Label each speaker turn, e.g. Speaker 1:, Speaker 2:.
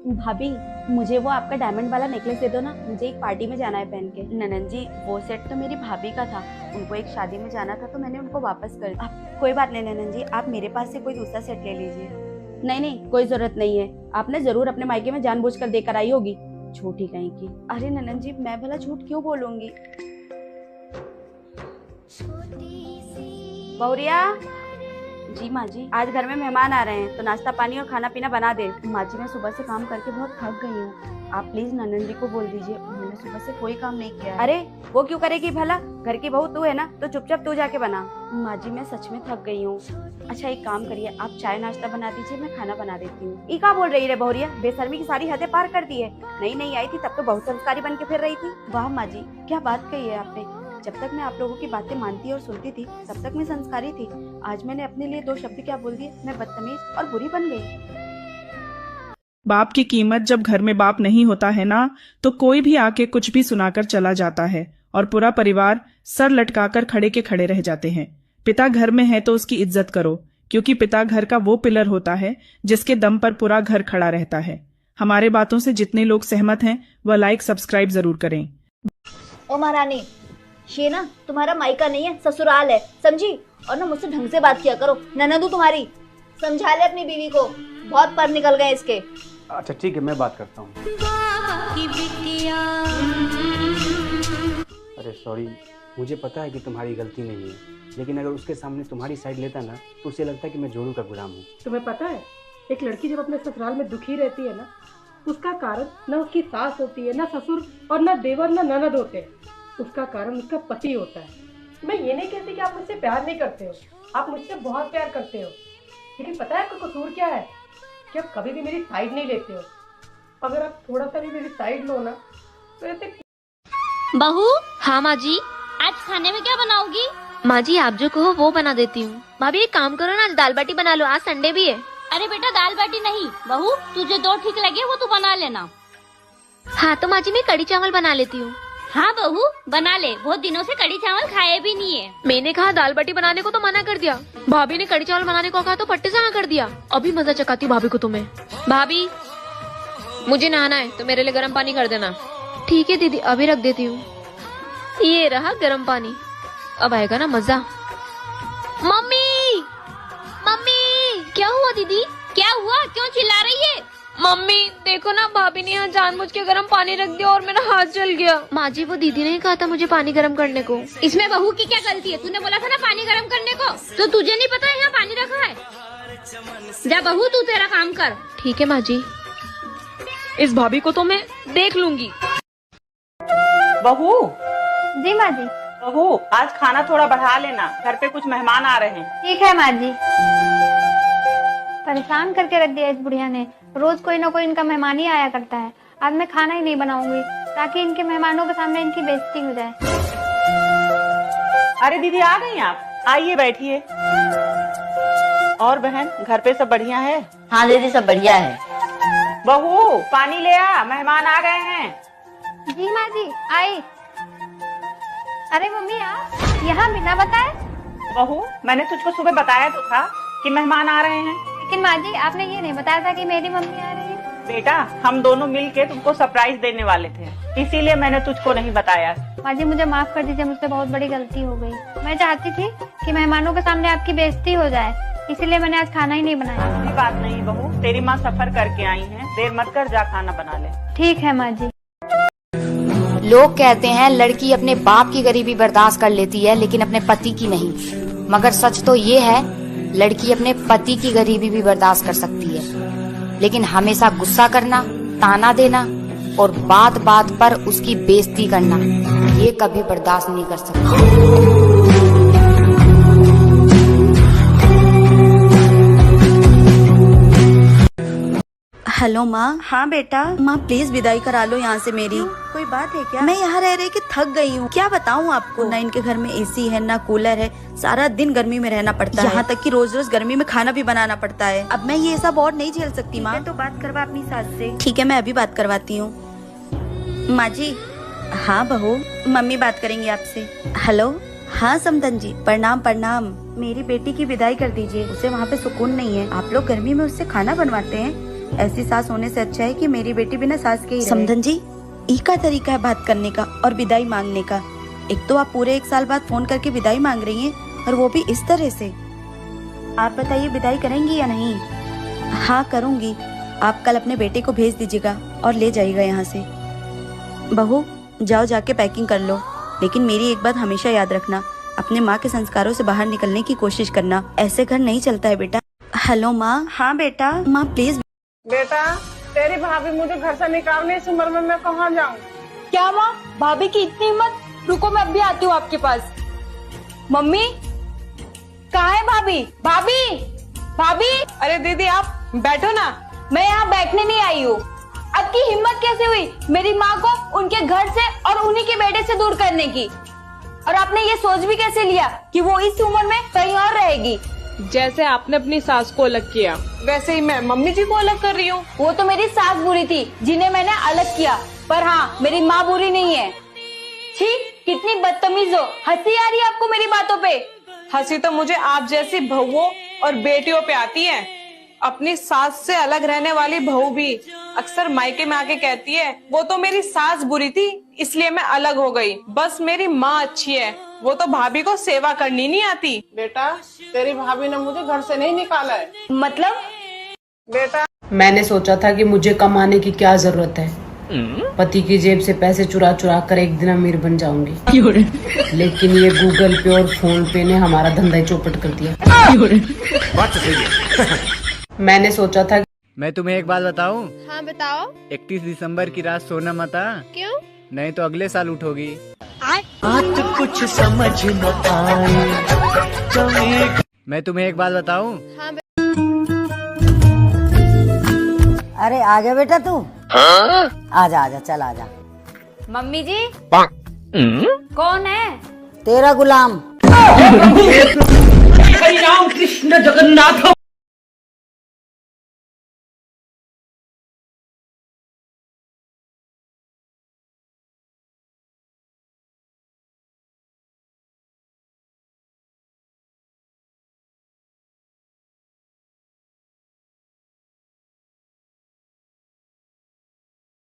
Speaker 1: भाभी, मुझे वो आपका डायमंड वाला नेकलेस दे दो ना, मुझे एक पार्टी में जाना है पहन के।
Speaker 2: ननन जी, वो सेट तो मेरी भाभी का था, उनको एक शादी में जाना था तो मैंने उनको वापस कर दिया।
Speaker 1: कोई बात नहीं ननन जी, आप मेरे पास से कोई दूसरा सेट ले लीजिए। नहीं नहीं, कोई जरूरत नहीं है, आपने जरूर अपने मायके में जानबूझकर देकर आई होगी, झूठी कहीं की।
Speaker 2: अरे ननन जी, मैं भला झूठ क्यों बोलूंगी।
Speaker 1: बहुरिया,
Speaker 2: जी माँ जी।
Speaker 1: आज घर में मेहमान आ रहे हैं तो नाश्ता पानी और खाना पीना बना दे।
Speaker 2: माँ जी, मैं सुबह से काम करके बहुत थक गई हूँ, आप प्लीज ननन जी को बोल दीजिए, उन्होंने सुबह से कोई काम नहीं किया है।
Speaker 1: अरे वो क्यों करेगी भला, घर की बहू तू है ना, तो चुपचाप तू जाके बना।
Speaker 2: माँ जी, मैं सच में थक गई हूँ। अच्छा एक काम करिए, आप चाय नाश्ता बना दीजिए, मैं खाना बना देती हूँ।
Speaker 1: ई क्या बोल रही रे बहुरिया, बेशर्मी की सारी हदें पार कर दी है। नई आई थी तब तो बहुत संस्कारी बन के फिर रही थी।
Speaker 2: वाह माँ जी, क्या बात कही है आपने। जब तक मैं आप लोगों की बातें मानती और सुनती थी तब तक मैं संस्कारी थी। आज मैंने अपने लिए 2 शब्द क्या बोल दिए, मैं बदतमीज और बुरी बन गई।
Speaker 3: बाप की कीमत जब घर में बाप नहीं होता है ना, तो कोई भी आके कुछ भी सुनाकर चला जाता है और पूरा परिवार सर लटकाकर खड़े के खड़े रह जाते हैं। पिता घर में है तो उसकी इज्जत करो, क्योंकि पिता घर का वो पिलर होता है जिसके दम पर पूरा घर खड़ा रहता है। हमारे बातों से जितने लोग सहमत हैं वह लाइक सब्सक्राइब जरूर करें।
Speaker 4: ओ महारानी, ये ना तुम्हारा मायका नहीं है, ससुराल है, समझी। और ना मुझसे ढंग से बात किया करो, ननदू तुम्हारी, समझा ले अपनी बीवी को, बहुत पर निकल गए इसके।
Speaker 5: अच्छा ठीक है, मैं बात करता हूँ। अरे सॉरी, मुझे पता है कि तुम्हारी गलती नहीं है, लेकिन अगर उसके सामने तुम्हारी साइड लेता ना तो उसे लगता है कि मैं जोरू का गुलाम हूँ।
Speaker 6: तुम्हें पता है, एक लड़की जब अपने ससुराल में दुखी रहती है ना, उसका कारण न उसकी सास होती है, न ससुर और न देवर न ननद होते हैं, उसका कारण उसका पति होता है। मैं ये नहीं कहती कि आप मुझसे प्यार नहीं करते हो, आप मुझसे बहुत प्यार करते हो, लेकिन पता है आपका कसूर क्या है कि आप कभी भी मेरी साइड नहीं लेते हो। अगर आप थोड़ा सा भी मेरी साइड लो ना तो ऐसे।
Speaker 7: बहू। हाँ माँ जी। आज खाने में क्या बनाओगी? माँ जी आप जो कहो वो बना देती हूँ। भाभी एक काम करो ना, आज दाल बाटी बना लो, आज संडे भी है।
Speaker 8: अरे बेटा, दाल बाटी नहीं बहू, तुझे 2 ठीक लगे वो तू बना लेना।
Speaker 7: हाँ तो माँ जी मैं कढ़ी चावल बना लेती हूँ।
Speaker 8: हाँ बहू बना ले, बहुत दिनों से कढ़ी चावल खाए भी नहीं है।
Speaker 7: मैंने कहा दाल बाटी बनाने को तो मना कर दिया, भाभी ने कढ़ी चावल बनाने को कहा तो फट्टे से हाँ कर दिया। अभी मजा चकाती भाभी को तुम्हें। भाभी मुझे नहाना है तो मेरे लिए गर्म पानी कर देना। ठीक है दीदी, अभी रख देती हूँ। ये रहा गर्म पानी, अब आएगा ना मजा। Mummy mummy. क्या हुआ दीदी?
Speaker 8: क्या हुआ, क्यों चिल्ला रही है?
Speaker 7: मम्मी देखो ना, भाभी ने यहाँ जानबूझ के गर्म पानी रख दिया और मेरा हाथ जल गया। माँ जी वो दीदी ने कहा था मुझे पानी गर्म करने को।
Speaker 8: इसमें बहू की क्या गलती है? तूने बोला था ना पानी गर्म करने को, तो तुझे नहीं पता है यहाँ पानी रखा है? जा बहू तू तेरा काम कर।
Speaker 7: ठीक है माँ जी, इस भाभी को तो मैं देख लूंगी।
Speaker 9: बहू।
Speaker 4: जी माँ जी।
Speaker 9: बहू आज खाना थोड़ा बढ़ा लेना, घर पे कुछ मेहमान आ रहे हैं।
Speaker 4: ठीक है माँ जी। परेशान करके रख दिया इस बुढ़िया ने, रोज कोई ना कोई इनका मेहमान ही आया करता है। आज मैं खाना ही नहीं बनाऊंगी ताकि इनके मेहमानों के सामने इनकी बेइज्जती हो जाए।
Speaker 9: अरे दीदी आ गई आप, आइए बैठिए। और बहन घर पे सब बढ़िया है?
Speaker 10: हाँ दीदी सब बढ़िया है।
Speaker 9: बहू पानी ले आ, मेहमान आ गए हैं।
Speaker 4: जी माँ जी आई। अरे मम्मी आप यहाँ बिना बताए?
Speaker 9: बहू मैंने तुझको सुबह बताया तो था कि मेहमान आ रहे हैं।
Speaker 4: लेकिन माँ जी आपने ये नहीं बताया था कि मेरी मम्मी आ रही है।
Speaker 9: बेटा हम दोनों मिलके तुमको सरप्राइज देने वाले थे, इसीलिए मैंने तुझको नहीं बताया।
Speaker 4: माँ जी मुझे माफ कर दीजिए, मुझसे बहुत बड़ी गलती हो गई। मैं चाहती थी कि मेहमानों के सामने आपकी बेइज्जती हो जाए, इसीलिए मैंने आज खाना ही नहीं बनाया।
Speaker 9: कोई बात नहीं बहू, तेरी माँ सफर करके आई है, देर मत कर, जा खाना बना ले।
Speaker 4: ठीक है माँ जी।
Speaker 10: लोग कहते हैं लड़की अपने बाप की गरीबी बर्दाश्त कर लेती है लेकिन अपने पति की नहीं, मगर सच तो ये है लड़की अपने पति की गरीबी भी बर्दाश्त कर सकती है, लेकिन हमेशा गुस्सा करना, ताना देना और बात बात पर उसकी बेइज्जती करना ये कभी बर्दाश्त नहीं कर सकती।
Speaker 2: हेलो माँ।
Speaker 1: हाँ बेटा।
Speaker 2: माँ प्लीज विदाई करा लो यहाँ से मेरी।
Speaker 1: कोई बात है क्या?
Speaker 2: मैं यहाँ रह रहे के थक गई हूँ, क्या बताऊँ आपको।
Speaker 1: तो
Speaker 2: ना इनके घर में एसी है ना कूलर है, सारा दिन गर्मी में रहना पड़ता है,
Speaker 1: यहाँ
Speaker 2: तक कि रोज रोज गर्मी में खाना भी बनाना पड़ता है। अब मैं ये सब और नहीं झेल सकती माँ।
Speaker 1: तो बात करवा अपनी सास से।
Speaker 2: ठीक है मैं अभी बात करवाती हूँ। माँ जी। हाँ बहू। मम्मी बात करेंगी आपसे। हेलो। हाँ समदन जी, प्रणाम प्रणाम।
Speaker 1: मेरी बेटी की विदाई कर दीजिए, उसे वहाँ पे सुकून नहीं है। आप लोग गर्मी में उससे खाना बनवाते हैं,
Speaker 2: ऐसी सास होने से अच्छा है कि मेरी बेटी बिना सास के ही रहे।
Speaker 1: समधन जी, ई का तरीका है बात करने का और विदाई मांगने का। एक तो आप पूरे 1 साल बाद फोन करके विदाई मांग रही हैं और वो भी इस तरह से।
Speaker 2: आप बताइए विदाई करेंगी या नहीं?
Speaker 1: हाँ करूंगी। आप कल अपने बेटे को भेज दीजिएगा और ले जाइएगा यहाँ से। बहू जाओ, जाके पैकिंग कर लो, लेकिन मेरी एक बात हमेशा याद रखना, अपने माँ के संस्कारों से बाहर निकलने की कोशिश करना। ऐसे घर नहीं चलता है बेटा। हेलो माँ।
Speaker 2: हाँ बेटा।
Speaker 1: माँ प्लीज।
Speaker 6: बेटा, तेरी भाभी मुझे घर से निकालने इस उम्र में मैं कहाँ जाऊँ?
Speaker 11: क्या माँ, भाभी की इतनी हिम्मत? रुको मैं अभी आती हूँ आपके पास। मम्मी कहाँ है भाभी? भाभी, भाभी।
Speaker 9: अरे दीदी आप बैठो ना।
Speaker 11: मैं यहाँ बैठने नहीं आई हूँ। आपकी हिम्मत कैसे हुई मेरी माँ को उनके घर से और उन्हीं के बेटे से दूर करने की? और आपने ये सोच भी कैसे लिया कि वो इस उम्र में कहीं और रहेगी?
Speaker 9: जैसे आपने अपनी सास को अलग किया, वैसे ही मैं मम्मी जी को अलग कर रही हूँ।
Speaker 11: वो तो मेरी सास बुरी थी जिन्हें मैंने अलग किया, पर हाँ मेरी माँ बुरी नहीं है। छी, कितनी बदतमीज हो। हंसी आ रही है आपको मेरी बातों पे?
Speaker 9: हंसी तो मुझे आप जैसी बहुओं और बेटियों पे आती है। अपनी सास से अलग रहने वाली बहू भी अक्सर मायके में आके कहती है वो तो मेरी सास बुरी थी इसलिए मैं अलग हो गई, बस मेरी माँ अच्छी है, वो तो भाभी को सेवा करनी नहीं आती।
Speaker 6: बेटा, तेरी भाभी ने मुझे घर से नहीं निकाला है।
Speaker 11: मतलब?
Speaker 6: बेटा,
Speaker 12: मैंने सोचा था कि मुझे कमाने की क्या जरूरत है, पति की जेब से पैसे चुरा चुरा कर एक दिन अमीर बन जाऊंगी, लेकिन ये गूगल पे और फोन पे ने हमारा धंधा ही चौपट कर दिया।
Speaker 5: बात तो सही है।
Speaker 12: मैंने सोचा था
Speaker 13: मैं तुम्हें एक बात बताऊं?
Speaker 8: हाँ बताओ।
Speaker 13: 31 दिसंबर की रात सोना मत आ,
Speaker 8: क्यों?
Speaker 13: नहीं तो अगले साल उठोगी।
Speaker 14: बात कुछ समझ न आए।
Speaker 13: मैं तुम्हें एक बात बताऊं?
Speaker 8: हाँ
Speaker 15: अरे आ गया बेटा तू? आजा आजा, चल आजा।
Speaker 11: मम्मी जी कौन है?
Speaker 15: तेरा गुलाम।
Speaker 14: हरि राम कृष्ण जगन्नाथ।